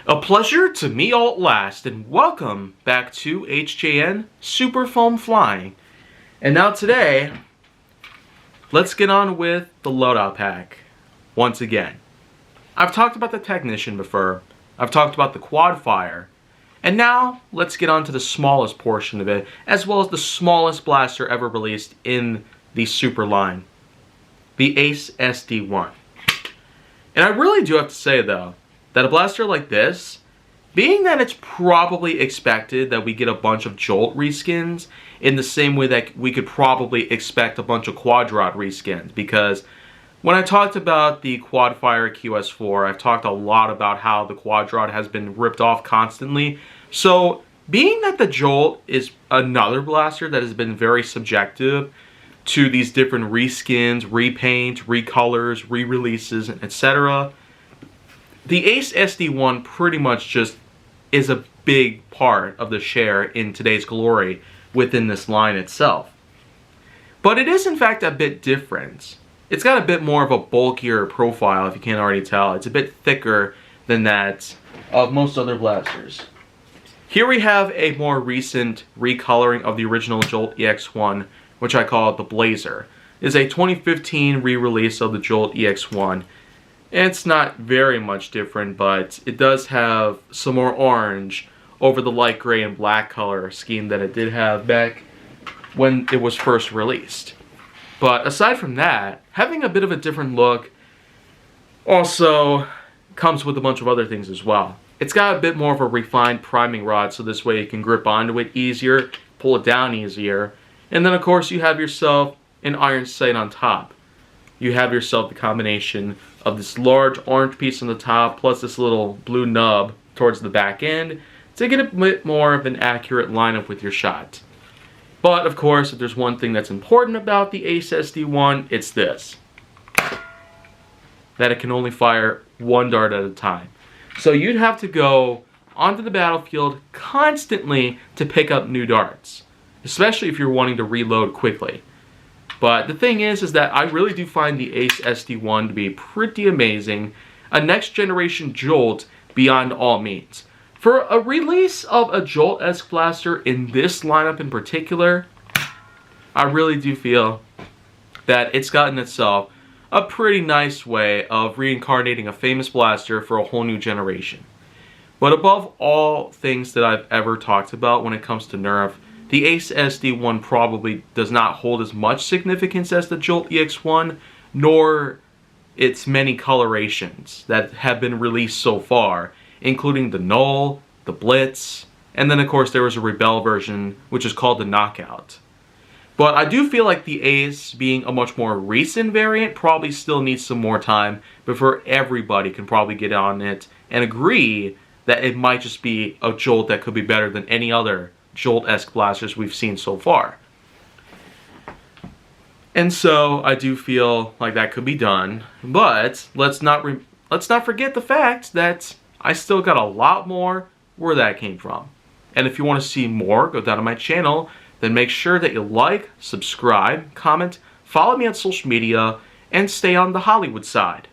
A pleasure to meet all at last, and welcome back to HJN Super Foam Flying. And now today, let's get on with the loadout pack once again. I've talked about the Technician before, I've talked about the Quad Fire, and now let's get on to the smallest portion of it, as well as the smallest blaster ever released in the Super line, the Ace SD1. And I really do have to say though, that a blaster like this, being that it's probably expected that we get a bunch of Jolt reskins in the same way that we could probably expect a bunch of Quadrod reskins, because when I talked about the Quadfire QS4, I've talked a lot about how the Quadrod has been ripped off constantly. So being that the Jolt is another blaster that has been very subjective to these different reskins, repaints, recolors, re-releases, etc., the Ace SD1 pretty much just is a big part of the share in today's glory within this line itself. But it is in fact a bit different. It's got a bit more of a bulkier profile, if you can't already tell. It's a bit thicker than that of most other blasters. Here we have a more recent recoloring of the original Jolt EX1, which I call the Blazer. It is a 2015 re-release of the Jolt EX1. It's not very much different, but it does have some more orange over the light gray and black color scheme that it did have back when it was first released. But aside from that, having a bit of a different look also comes with a bunch of other things as well. It's got a bit more of a refined priming rod, so this way you can grip onto it easier, pull it down easier, and then of course you have yourself an iron sight on top. You have yourself the combination of this large orange piece on the top plus this little blue nub towards the back end to get a bit more of an accurate lineup with your shot. But of course, if there's one thing that's important about the Ace SD1, it's this: that it can only fire one dart at a time. So you'd have to go onto the battlefield constantly to pick up new darts, especially if you're wanting to reload quickly. But the thing is that I really do find the Ace SD1 to be pretty amazing, a next generation Jolt beyond all means. For a release of a Jolt-esque blaster in this lineup in particular, I really do feel that it's gotten itself a pretty nice way of reincarnating a famous blaster for a whole new generation. But above all things that I've ever talked about when it comes to Nerf, the Ace SD1 probably does not hold as much significance as the Jolt EX1, nor its many colorations that have been released so far, including the Null, the Blitz, and then of course there was a Rebel version which is called the Knockout. But I do feel like the Ace, being a much more recent variant, probably still needs some more time before everybody can probably get on it and agree that it might just be a Jolt that could be better than any other Jolt-esque blasters we've seen so far. And so I do feel like that could be done, but let's not forget the fact that I still got a lot more where that came from. And if you want to see more, go down to my channel, then make sure that you like, subscribe, comment, follow me on social media, and stay on the Hollywood side.